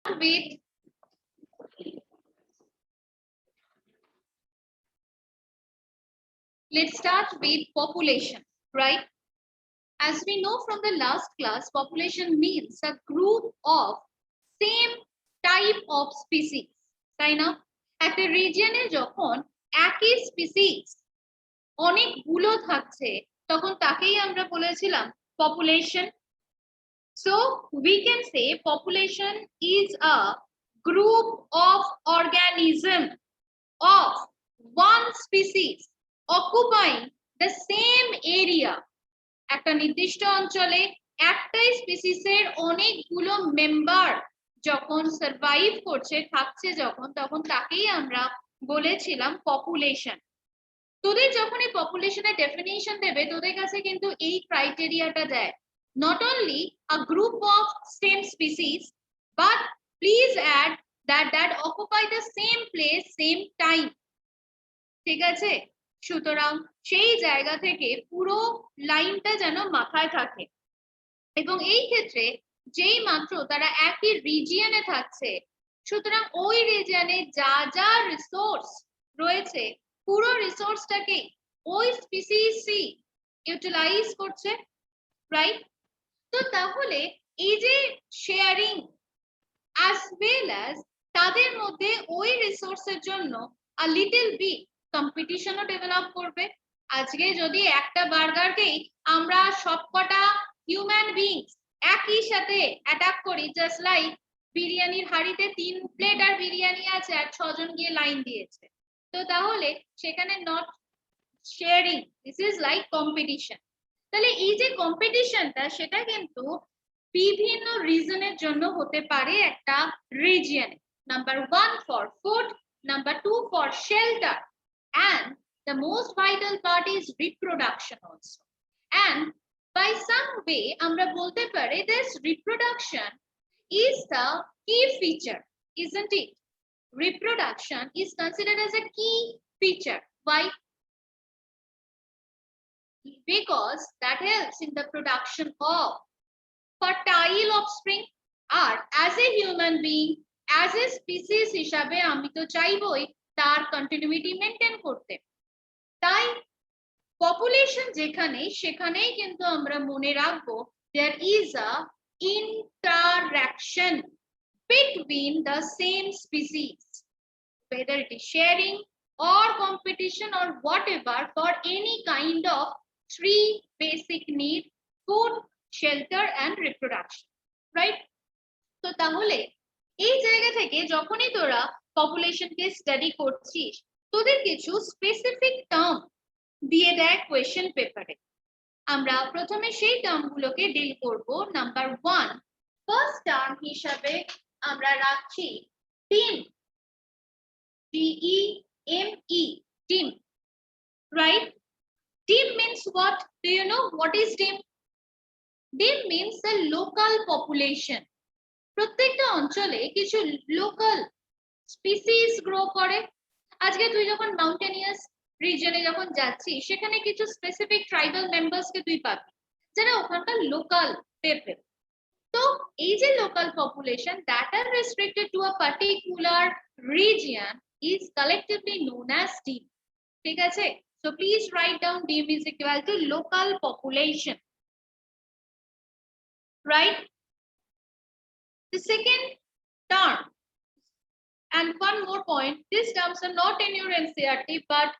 with let's start with population, right? As we know from the last class, population means a group of same type of species, তাই না? একটা রিজিয়নে যখন একই species অনেকগুলো থাকছে তখন তাকেই আমরা বলেছিলাম population. So we can say population is a group of organism of one species occupying the same area. একটা নির্দিষ্ট অঞ্চলে একটাই স্পিসিসের অনেকগুলো মেম্বার যখন সার্ভাইভ করছে থাকছে যখন তখন তাকেই আমরা বলেছিলাম পপুলেশন। তোদের যখন এই পপুলেশনের ডেফিনিশন দেবে তোদের কাছে কিন্তু এই ক্রাইটেরিয়াটা দেয়, not only a group of same species but please add that occupy the same place same time, ঠিক আছে? সুতরাং সেই জায়গা থেকে পুরো লাইনটা যেন মাথায় থাকে এবং এই ক্ষেত্রে যেই মাত্র তারা একই রিজিয়নে থাকছে সুতরাং ওই রিজিয়নে যা যা রিসোর্স রয়েছে পুরো রিসোর্সটাকে ওই স্পিসিসই ইউটিলাইজ করছে, রাইট? তো তাহলে এই যে শেয়ারিং as well as তাদের মধ্যে ওই রিসোর্সের জন্য a little bit কম্পিটিশনও ডেভেলপ করবে। আজকে যদি একটা বার্গারকেই আমরা সবকটা হিউম্যান বিংস একই সাথে অ্যাটাক করি, জাস্ট লাইক বিরিয়ানির হাড়িতে 3 প্লেট আর বিরিয়ানি আছে আর 6 জন গিয়ে লাইন দিয়েছে, তো তাহলে সেখানে not sharing, this is like competition. তাহলে এই যে কম্পিটিশনটা সেটা কিন্তু বিভিন্ন রিজনের জন্য হতে পারে একটা রিজিয়নে। Number 1 for food, number 2 for shelter, and the most vital part is reproduction also. And by some way আমরা বলতে পারি this reproduction is the key feature, isn't it? Reproduction is considered as a key feature. Why? Because that helps in the production of fertile offspring. R as a human being, as a species হিসাবে আমি তো চাইবই তার continuity maintain করতে। তাই population যেখানে সেখানেই কিন্তু আমরা মনে রাখবো there is a interaction between the same species, whether it is sharing or competition or whatever for any kind of three basic need: food, shelter and reproduction, right? তো তাহলে এই জায়গা থেকে যখনই তোরা পপুলেশনকে স্টাডি করছিস তোদের কিছু স্পেসিফিক টার্ম দিয়ে দেয় কোয়েশ্চেন পেপারে। আমরা প্রথমে সেই টার্মগুলোকে ডিল করব। নাম্বার 1 ফার্স্ট টার্ম হিসাবে আমরা রাখছি team, DEME, team, right? Team means what? Do you know what is team? Team means the local population. প্রত্যেকটা অঞ্চলে কিছু লোকাল স্পিসিস গ্রো করে। আজকে তুই যখন মাউন্টেনিয়াস রিজনে যখন যাচ্ছিস সেখানে কিছু স্পেসিফিক ট্রাইবাল মেম্বার্সকে তুই পাবি যারা ওখানকার লোকাল পিপল। তো এই যে local population that are restricted to a particular region is collectively known as team, ঠিক আছে? So please write down team is equal to local population, right? The second term, and one more point, these terms are not in your NCERT but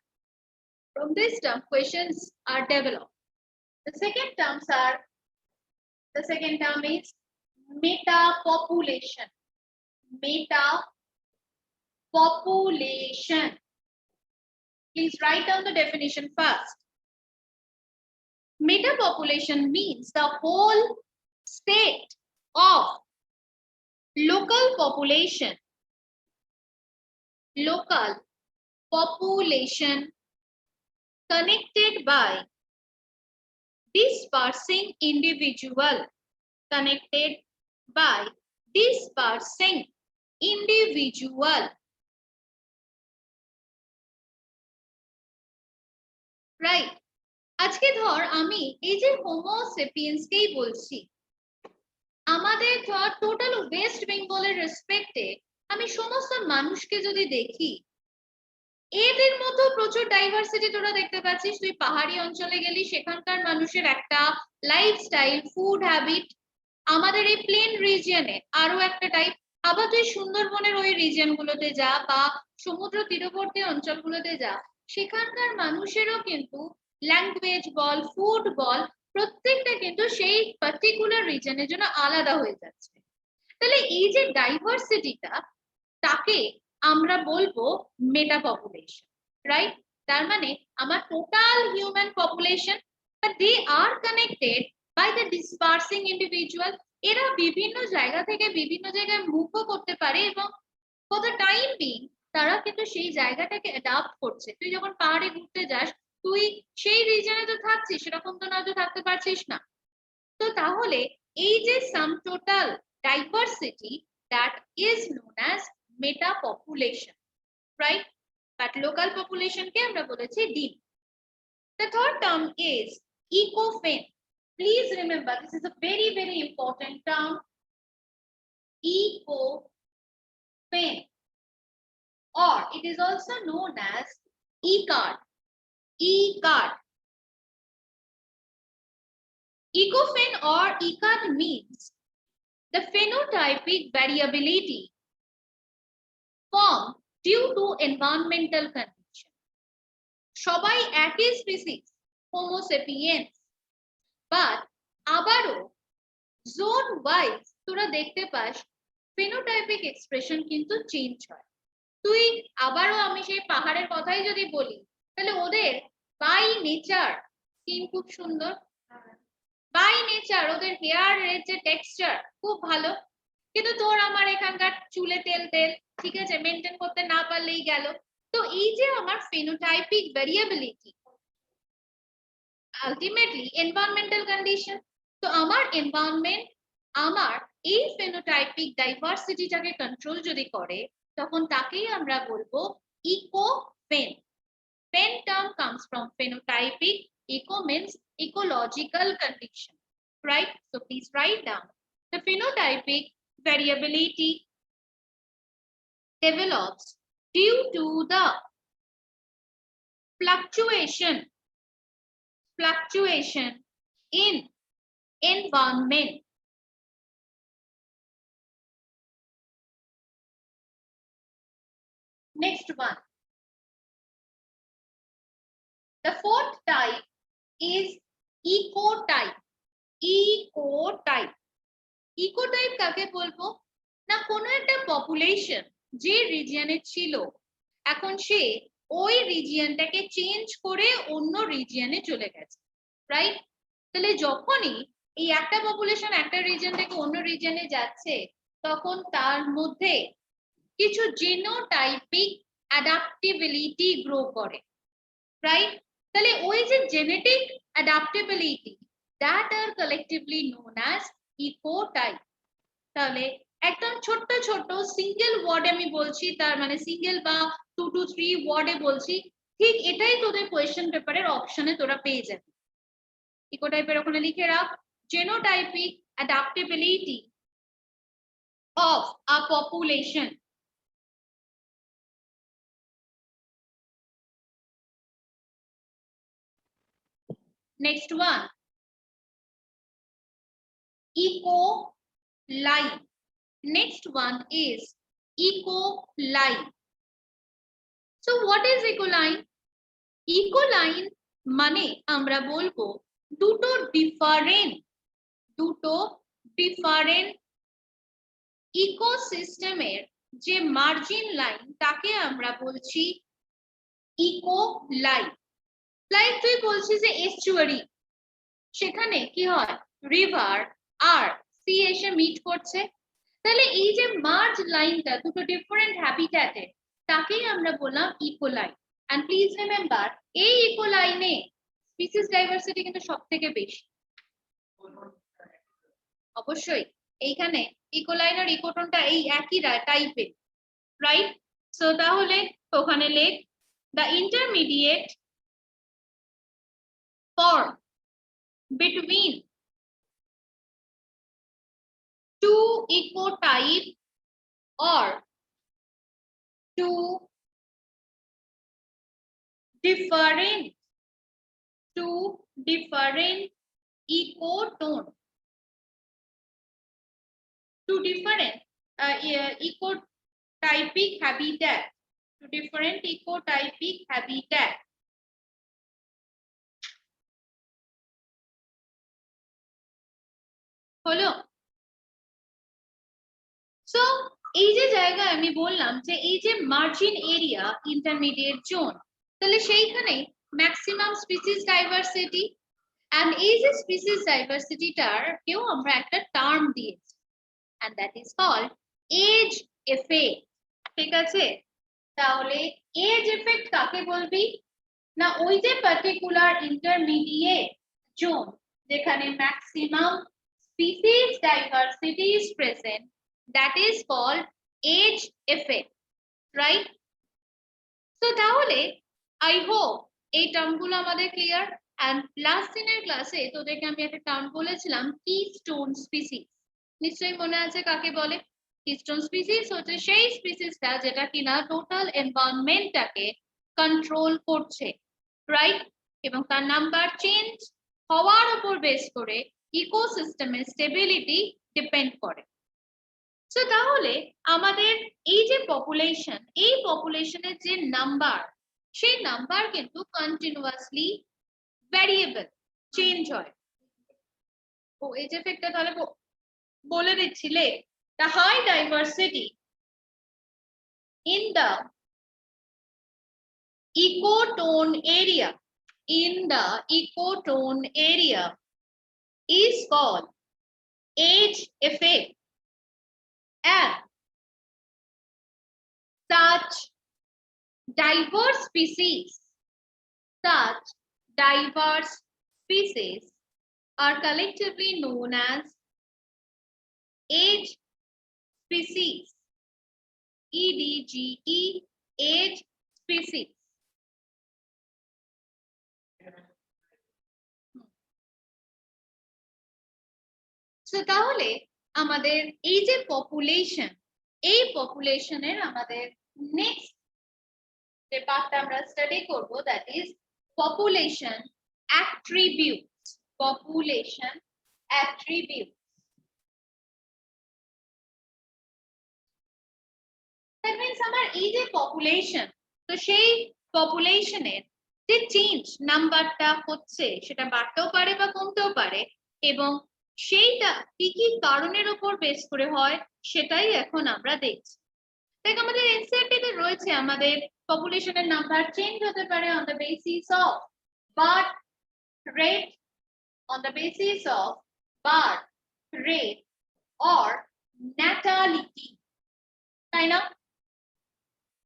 from this term questions are developed. The second term is meta population. Meta population. Please write down the definition first. Meta population means the whole state of local population connected by dispersing individual, connected by dispersing individual, right? আজকে ধর আমি এই যে Homo sapiens কেই বলছি, আমাদের total West বেঙ্গলের রেসপেক্টে আমি সমস্ত মানুষকে যদি দেখি, এদের মতো প্রচুর ডাইভার্সিটি তোরা দেখতে পাচ্ছিস। তুই পাহাড়ি অঞ্চলে গেলি, সেখানকার মানুষের একটা লাইফস্টাইল, ফুড হ্যাবিট, আমাদের এই প্লেন রিজিয়নে আরো একটা টাইপ। আবার তুই সুন্দরবনের ওই রিজিয়ন গুলোতে যা বা সমুদ্র তীরবর্তী অঞ্চলগুলোতে যা, সেখানকার মানুষেরও কিন্তু ল্যাঙ্গুয়েজ বল, ফুড বল, প্রত্যেকটা কিন্তু সেই পার্টিকুলার রিজনের জন্য আলাদা হয়ে যাচ্ছে। তাহলে এই যে ডাইভার্সিটিটা, তাকে আমরা বলবো মেটা পপুলেশন, রাইট? তার মানে আমার total human population, but they are connected by the dispersing individual. এরা বিভিন্ন জায়গা থেকে বিভিন্ন জায়গায় মুভও করতে পারে, এবং for the time being তারা কিন্তু সেই জায়গাটাকে অ্যাডাপ্ট করছে। তুই যখন পাহাড়ে ঘুরতে যাস, তুই সেই রিজনে তো থাকছিস, সেরকম তো নয়তো থাকতে পারছিস না। তো তাহলে এই যে sum total diversity, that is known as meta population, right? But local population কে আমরা বলেছি DIM. The third term is ecofin. Please remember, this is a very very important term, ecofin, or it is also known as ECARD. ECARD. Ecofin or ECARD means the phenotypic variability formed due to environmental condition. সবাই একই species, Homo sapiens, but আবারও zone wise তোরা দেখতে pass phenotypic expression কিন্তু change হয়। তুই আবারও, আমি সেই পাহাড়ের কথাই যদি বলি, তাহলে ওদের বাই নেচার স্কিন খুব সুন্দর, বাই নেচার ওদের হেয়ারের যে টেক্সচার খুব ভালো, কিন্তু তোর আমার এখানকার চুলে তেল তেল, ঠিক আছে, মেনটেন করতে না পারলেই গেল। তো এই যে আমার phenotypic variability, ultimately environmental condition. তো আমার এনভায়রনমেন্ট আমার এই ফেনোটাইপিক ডাইভার্সিটিটাকে কন্ট্রোল যদি করে, তখন তাকেই আমরা বলবো ইকোফেন। Fen term comes from phenotypic, eco means ecological condition, right? So please write down. The phenotypic variability develops due to the fluctuation in environment. Next one. The fourth type is ecotype. Ecotype. Ecotype কাকে বলবো না, কোনো একটা population যে রিজিয়নে ছিল, এখন সে ওই রিজিয়নটাকে change করে অন্য রিজিয়নে চলে গেছে, রাইট? তাহলে যখনই এই একটা পপুলেশন একটা রিজিয়ন থেকে অন্য রিজিয়নে যাচ্ছে, তখন তার মধ্যে কিছু জিনোটাইপিক অ্যাডাপ্টিবিলিটি গ্রো করে, রাইট? তাহলে ওই যে genetic adaptability, that are collectively known as ecotype. তাহলে একদম ছোট্ট ছোট্ট সিঙ্গেল ওয়ার্ড আমি বলছি, তার মানে সিঙ্গেল বা 2 to 3 ওয়ার্ডে বলছি, ঠিক এটাই তোদের কোয়েশ্চেন পেপারের অপশনে তোরা পেয়ে যাবে। ইকোটাইপের ওখানে লিখে রাখ, genotypic adaptability of a population. Next one, ecoline. Next one is ecoline. So what is ecoline? Ecoline মানে আমরা বলবো দুটো ডিফারেন্ট ইকোসিস্টেমের যে মার্জিন লাইন, তাকে আমরা বলছি ইকোলাইন। লাইক তুই বলছিস যে এস্চুয়ারি, সেখানে কি হয়, রিভার আর সি এসে মিট করছে, তাহলে এই যে মার্জ লাইনটা দুটো ডিফারেন্ট হ্যাবিট্যাটে, তাকেই আমরা বললাম ইকোলাইন। এন্ড প্লিজ রিমেম্বার, এই ইকোলাইনে স্পিসিস ডাইভার্সিটি কিন্তু সবথেকে বেশি। অবশ্যই এইখানে ইকোলাইন আর ইকোটনটা এই একই টাইপের, রাইট? সো তাহলে ওখানে লেখ the intermediate form between two ecotype or two different ecotone, two different ecotypic habitat, two different ecotypic habitat. হলো? সো এই যে জায়গায় আমি বললাম যে এই যে মার্জিন এরিয়া ইন্টারমিডিয়েট জোন, তাহলে সেইখানে ম্যাক্সিমাম স্পিসিস ডাইভার্সিটি, and এই যে স্পিসিস ডাইভার্সিটিটার কেউ আমরা একটা টার্ম দিয়েছি, and that is called age effect. ঠিক আছে? তাহলে এজ এফেক্ট কাকে বলবি? না ওই যে পার্টিকুলার ইন্টারমিডিয়েট জোন যেখানে maximum species diversity is present, that is called age effect, right? So তাহলে I hope এই টার্মগুলো আমাদের ক্লিয়ার। and লাস্ট দিনের ক্লাসে তোদেরকে আমি একটা টার্ম বলেছিলাম কিস্টোন স্পিসিস, নিশ্চয়ই মনে আছে কাকে বলে? কিস্টোন স্পিসিস হচ্ছে সেই স্পিসিসটা যেটা কিনা টোটাল এনভায়রনমেন্টটাকে কন্ট্রোল করছে, রাইট? এবং তার নাম্বার চেঞ্জ হওয়ার উপর বেস করে ইকোসিস্টেমের স্টেবিলিটি ডিপেন্ড করে। সো তাহলে আমাদের এই যে পপুলেশন, এই পপুলেশনের যে নাম্বার, সেই নাম্বার কিন্তু কন্টিনিউয়াসলি ভ্যারিয়েবল, চেঞ্জ হয়। ও এই যে এফেক্টটা তাহলে বলে দিচ্ছিলে, the high diversity in the ecotone area is called age effect, and such diverse species are collectively known as age species, EDGE, age species. So তাহলে আমাদের এই যে পপুলেশন, এই পপুলেশনের আমাদের নেক্সট যে পার্টটা আমরা স্টাডি করব, that is population attributes. Population attributes, that means আমার এই যে পপুলেশন, তো সেই পপুলেশনের যে চেঞ্জ নাম্বারটা হচ্ছে সেটা বাড়তেও পারে বা কমতেও পারে, এবং সেইটা কি কি কারণের উপর বেস করে হয় সেটাই এখন আমরা দেখছি। দেখ আমাদের এনসিইআরটি-তে রয়েছে আমাদের পপুলেশনের নাম্বার চেঞ্জ হতে পারে on the basis of birth rate, on the basis of birth rate or natality, তাই না?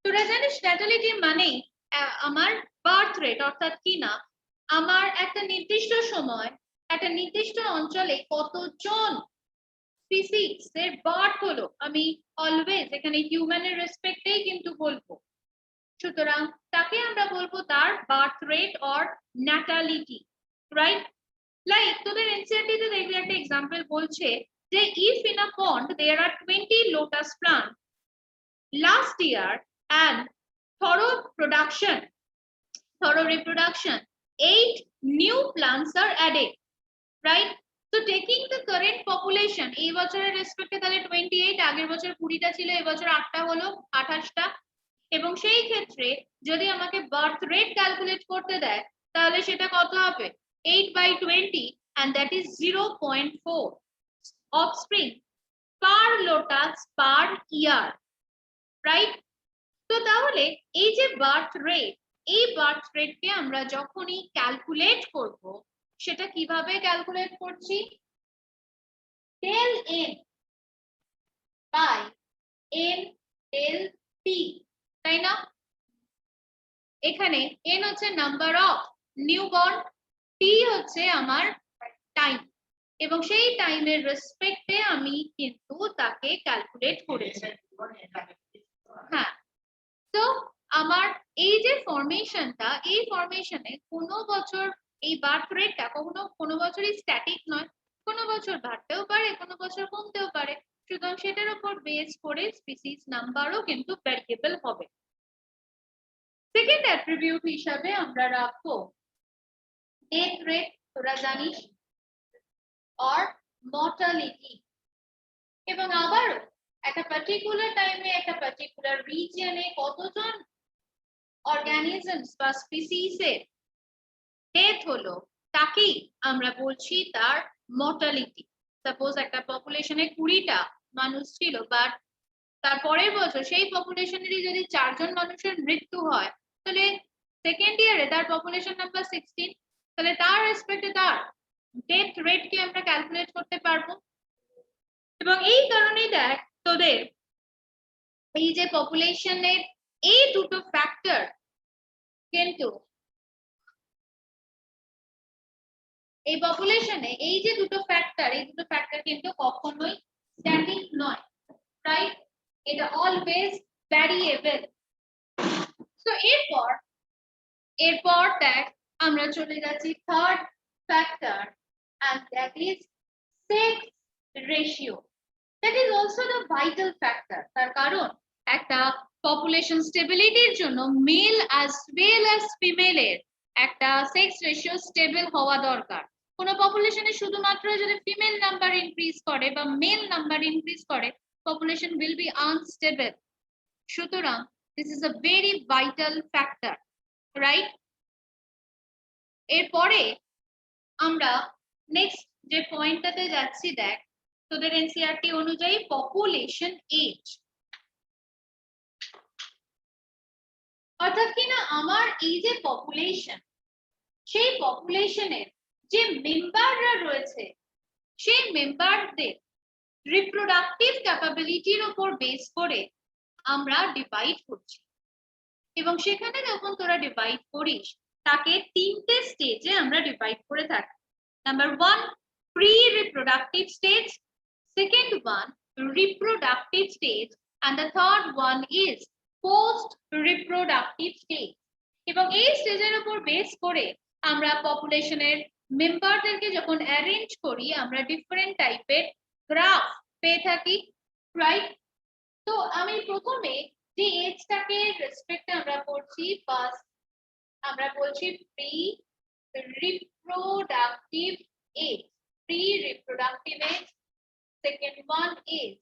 তোরা জানিস ন্যাটালিটি মানে আমার বার্থ রেট, অর্থাৎ কি না আমার একটা নির্দিষ্ট সময় একটা নির্দিষ্ট অঞ্চলে কতজন স্পিসিস এর বার্থ হলো, আমি অলওয়েজ এখানে হিউম্যানের রেসপেক্টেই কিন্তু বলবো। সুতরাং তাকে আমরা বলবো তার birth rate or natality, right? Like তোদের এনসিইআরটি তে দেখবি একটা এক্সাম্পল বলছে যে if in a pond there are 20 lotus plant last year and thorough reproduction 8 new plants are added, right? So taking the current population, এই বছরের রেসপেক্টে তাহলে 28, আগের বছর 20টা ছিল, এই বছর 8টা হলো, 28টা। এবং সেই ক্ষেত্রে যদি আমাকে বার্থ রেট ক্যালকুলেট করতে দেয় তাহলে সেটা কত হবে? 8/20, and that is 0.4 offspring per lotus per year, right? তো তাহলে এই যে বার্থ রেট, এই বার্থ রেটকে আমরা যখনই ক্যালকুলেট করব সেটা কিভাবে ক্যালকুলেট করছি? del n by n del t, তাই না? এখানে n হচ্ছে নাম্বার অফ নিউবর্ন, t হচ্ছে আমার টাইম, এবং সেই টাইমের রেসপেক্টে আমি কিন্তু তাকে ক্যালকুলেট করেছি। হ্যাঁ, তো আমার এই যে ফরমেশনটা, এই ফরমেশনে কোনো বছর এই বার্থ রেটটা কোনো বছরই স্ট্যাটিক নয়, কোন কোনো বছর বাড়তেও পারে, কোনো বছর কমতেও পারে। সুতরাং সেটার উপর বেস করে স্পিসিস নাম্বারও কিন্তু ভ্যারিয়েবল হবে। সেকেন্ড অ্যাট্রিবিউট হিসাবে আমরা রাখবো ডেথ রেট, তোরা জানিস, or mortality। এবং আবারও একটা পার্টিকুলার টাইমে একটা পার্টিকুলার রিজিয়নে কতজন অর্গানিজমস বা স্পিসিসের ডেথ হলো তাকেই আমরা বলছি তার মর্টালিটি। সাপোজ একটা পপুলেশনে 20টা মানুষ ছিল, বাট তার পরের বছর সেই পপুলেশনেরই যদি 4 জন মানুষের মৃত্যু হয়, তাহলে সেকেন্ড ইয়ারে তার পপুলেশন নাম্বার 16, তাহলে তার রেসপেক্টে তার ডেথ রেটকে আমরা ক্যালকুলেট করতে পারবো। এবং এই কারণেই দেখ তোদের এই যে পপুলেশনের এই দুটো ফ্যাক্টর কিন্তু এই পপুলেশনে এই যে দুটো ফ্যাক্টর, এই দুটো ফ্যাক্টর কিন্তু কখনোই স্ট্যাটিক নয়, রাইট? এটা অলওয়েজ ভ্যারিয়েবল। সো এরপর দেখ আমরা চলে যাচ্ছি third factor, and that is sex ratio. That is also the vital factor. তার কারণ একটা পপুলেশন স্টেবিলিটির জন্য মেল অ্যাজ ওয়েল অ্যাজ ফিমেলের একটা সেক্স রেশিও স্টেবল হওয়া দরকার। কোন পপুলেশনে শুধুমাত্র যদি ফিমেল নাম্বার ইনক্রিজ করে বা মেল নাম্বার ইনক্রিজ করে, পপুলেশন উইল বি আনস্টেবল। সুতরাং this is a very vital factor, right? এরপরে আমরা নেক্সট যে পয়েন্টটাতে যাচ্ছি, দেখ তোদের এনসিইআরটি অনুযায়ী পপুলেশন এজ, অর্থাৎ কিনা আমার এই যে পপুলেশন, সেই পপুলেশনের যে মেম্বাররা রয়েছে সেই মেম্বারদের রিপ্রোডাক্টিভ ক্যাপাবিলিটির উপর বেস করে আমরা ডিভাইড করছি। এবং সেখানে যখন তোরা ডিভাইড করিস তাকে 3টে স্টেজে আমরা ডিভাইড করে থাকি। Number 1 pre reproductive stage, second one reproductive stage, and the third one is post reproductive stage। এবং এই স্টেজের উপর বেস করে আমরা পপুলেশনের মেম্বারদেরকে যখন অ্যারেঞ্জ করি আমরা ডিফারেন্ট টাইপের গ্রাফ পেয়ে থাকি, রাইট? তো আমি প্রথমে যে এজটাকে রেসপেক্টে আমরা পড়ছি, ফার্স্ট আমরা বলছি pre reproductive age, pre reproductive age. Second one is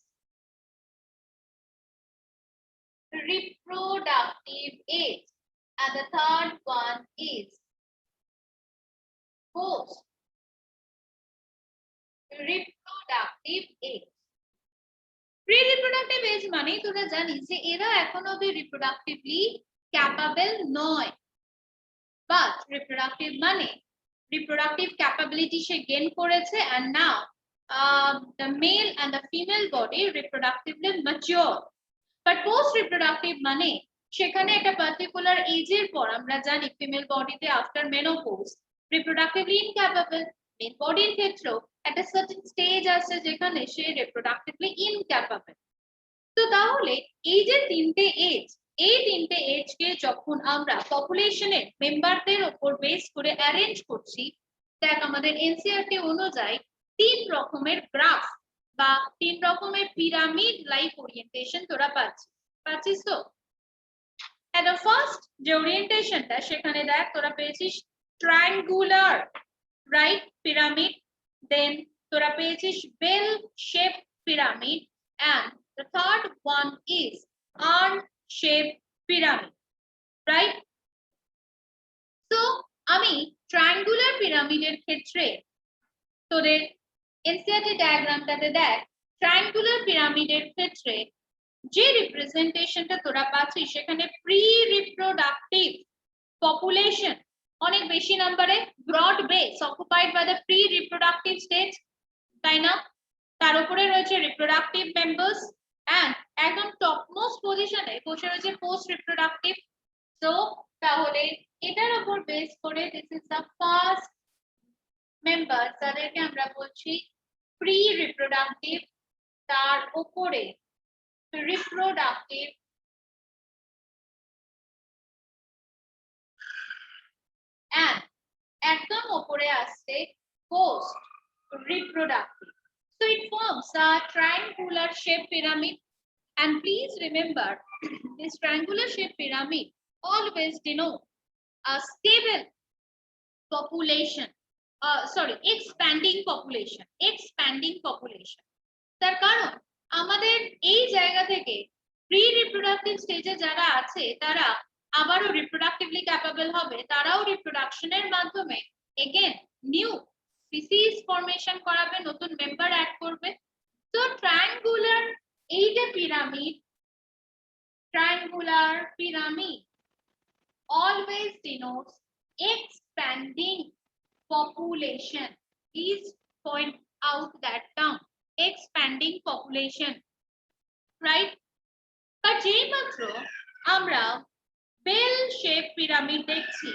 reproductive age, and the third one is post reproductive age। Pre reproductive age মানে তোরা জানিস যে এরা এখনো অবধি রিপ্রোডাক্টিভলি ক্যাপাবল নয়, বাট রিপ্রোডাক্টিভ মানে রিপ্রোডাক্টিভ ক্যাপাবিলিটি সে গেইন করেছে, and now the male and the female body reproductively mature। But post reproductive মানে সেখানে একটা পার্টিকুলার এজের পর আমরা জানি ফিমেল বডিতে আফটার মেনোপজ রিপ্রোডাক্টিভলি ইনক্যাপাবল, মেল বডির ক্ষেত্রেও একটা সার্টেন স্টেজ আছে যেখানে সে রিপ্রোডাক্টিভলি ইনক্যাপাবল। তো তাহলে এই যে 3টে এজ, এই 3টে এজকে যখন আমরা পপুলেশনের মেম্বারদের উপর বেস করে অ্যারেঞ্জ করছি, দেখ আমাদের এনসিইআরটি অনুযায়ী 3 রকমের গ্রাফ বা 3 রকমের পিরামিড লাইক ওরিয়েন্টেশন তোরা পাচ্ছিস। তো এট দ্য ফার্স্ট যে ওরিয়েন্টেশনটা সেখানে দেখ তোরা পেয়েছিস ট্রায়াঙ্গুলার, রাইট, পিরামিড। দেন তোরা পেয়েছিস bell shape pyramid, and the third one is urn shaped pyramid, right? So আমি ট্রায়াঙ্গুলার পিরামিডের ক্ষেত্রে তোদের এনসিইআরটি ডায়াগ্রামটাতে দেখ ট্রায়াঙ্গুলার পিরামিডের ক্ষেত্রে যে রিপ্রেজেন্টেশনটা তোরা পাচ্ছিস সেখানে প্রি রিপ্রোডাক্টিভ পপুলেশন অনেক বেশি নম্বরে, broad base occupied by the pre reproductive stage, তাই না? তার উপরে রয়েছে রিপ্রোডাক্টিভ মেম্বার্স, এন্ড একদম টপমোস্ট পজিশনে বসে রয়েছে পোস্ট রিপ্রোডাক্টিভ। তো তাহলে এটার উপর বেস করে this is the first member যাদেরকে আমরা বলছি প্রি রিপ্রোডাক্টিভ, তার উপরে রিপ্রোডাক্টিভ, এন্ড একদম উপরে আসছে post reproductive. So it forms a triangular shaped pyramid. And please remember, this triangular shaped pyramid always denote a stable population. Expanding population. তার কারণ আমাদের এই জায়গা থেকে প্রি রিপ্রোডাক্টিভ স্টেজে যারা আছে তারা আবারও রিপ্রোডাক্টিভলি ক্যাপাবল হবে, তারাও রিপ্রোডাকশনের মাধ্যমে এগেন নিউ স্পিসিস ফরমেশন করাবে, নতুন মেম্বার অ্যাড করবে। তো ট্রায়াঙ্গুলার এই যে pyramid, triangular pyramid always denotes expanding population. Please point out that term, expanding population, right? But যেই মাত্র আমরা বেল শেপ পিরামিড দেখছি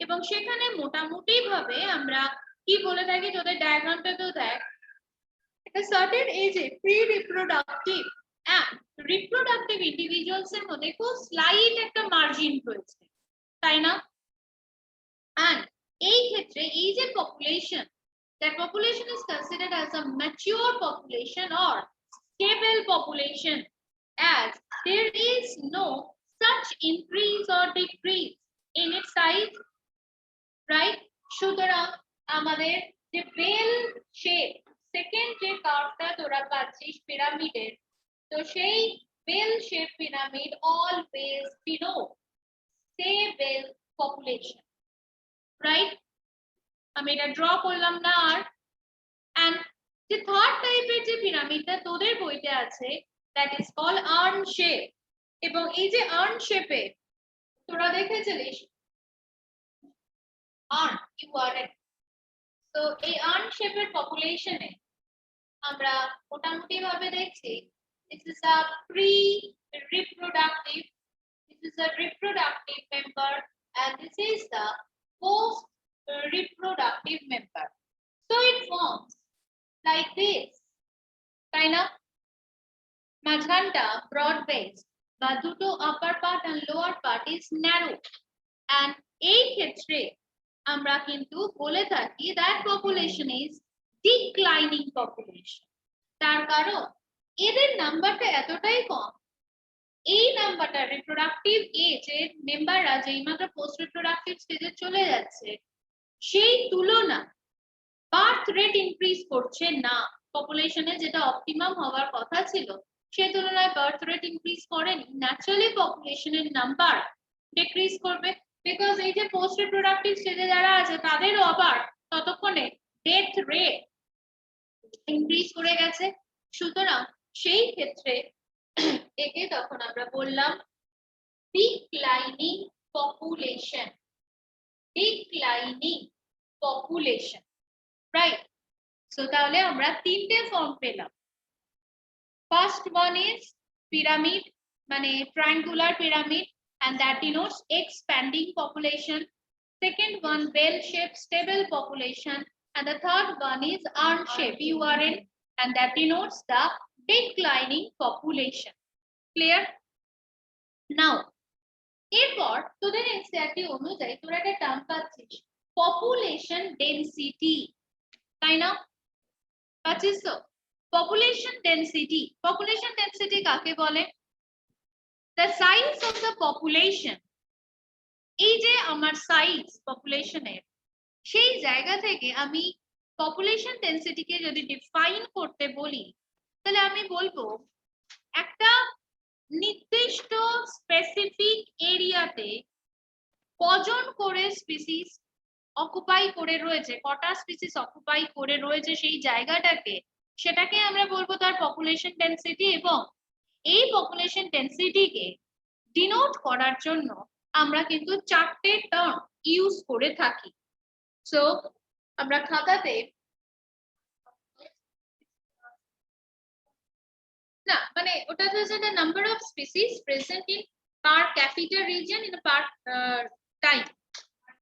এবং সেখানে মোটামুটি ভাবে আমরা কি বলে থাকি, তোদের ডায়াগ্রামটাতেও দেখ, একটা সার্টেন এজে pre reproductive and reproductive individuals এর মধ্যে খুব স্লাইট একটা মার্জিন রয়েছে, তাই না? and এই ক্ষেত্রে এই যে population, that population is considered as a mature population or stable population, as there is no such increase or decrease in its size, right? সুতরাং আমাদের যে বেল শেপ সেকেন্ড যে কার্ভটা তোরা পাচ্ছিস পিরামিডের, তো সেই bell shape pyramid always denote stable population, right? আমি এটা ড্র করলাম না আর। and যে থার্ড টাইপের যে পিরামিডটা তোদের বইতে আছে, that is called urn shape, এবং এই যে urn shape-এ তোরা দেখেছিলিস urn, URN, তো এই urn shape-এর পপুলেশনে আমরা মোটামুটি ভাবে দেখছি this is a pre-reproductive, this is a reproductive member, and this is the post-reproductive member. So it forms like this, তাই না? মাঝখানটা ব্রড বেস বা দুটো আপার part and lower part is narrow, and এই ক্ষেত্রে আমরা কিন্তু বলে থাকি that population is declining population. তার কারণ এদের নাম্বারটা এতটাই কম, এই নাম্বারটা রিপ্রোডাক্টিভ এজ এর মেম্বাররা যেই মাত্র পোস্ট রিপ্রোডাক্টিভ স্টেজে চলে যাচ্ছে সেই তুলনা বার্থ রেট ইনক্রিজ করছে না, পপুলেশনে যেটা অপটিমাম হওয়ার কথা ছিল সেই তুলনায় বার্থ রেট ইনক্রিজ করেনি, ন্যাচারালি পপুলেশনের নাম্বার ডিক্রিজ করবে, বিকজ এই যে পোস্ট রিপ্রোডাক্টিভ স্টেজে যারা আছে তাদেরও আবার ততক্ষণে ডেথ রেট ইনক্রিজ করে গেছে। সুতরাং সেই ক্ষেত্রে একে তখন আমরা বললাম declining population, declining population, right? So তাহলে আমরা তিনটে ফর্ম পেলাম। ফার্স্ট ওয়ান ইজ পিরামিড, মানে triangular pyramid, and that denotes expanding population. Second one, bell shaped stable population, and the third one is urn shape, URN, and that denotes the declining population. Clear? Now এরপর তোদের NCERT অনুযায়ী তোরা একটা term পাচ্ছিস population density, তাই না? পাচ্ছিস তো? পপুলেশন ডেনসিটি, পপুলেশন ডেনসিটি কাকে বলে? the size of the population, এই যে আমার সাইজ পপুলেশনের, সেই জায়গা থেকে আমি পপুলেশন ডেনসিটিকে যদি ডিফাইন করতে বলি তাহলে আমি বলবো একটা নির্দিষ্ট স্পেসিফিক এরিয়াতে কজন করে স্পিসিস অকুপাই করে রয়েছে, কটা স্পিসিস অকুপাই করে রয়েছে সেই জায়গাটাকে, সেটাকে আমরা বলবো তার পপুলেশন ডেনসিটি। এবং এই পপুলেশন ডেনসিটিকে ডিনোট করার জন্য আমরা কিন্তু চারটে টার্ম ইউজ করে থাকি। সো আমরা খাতাতে না, মানে ওটা হচ্ছে the number of species present in per capita region in a per time,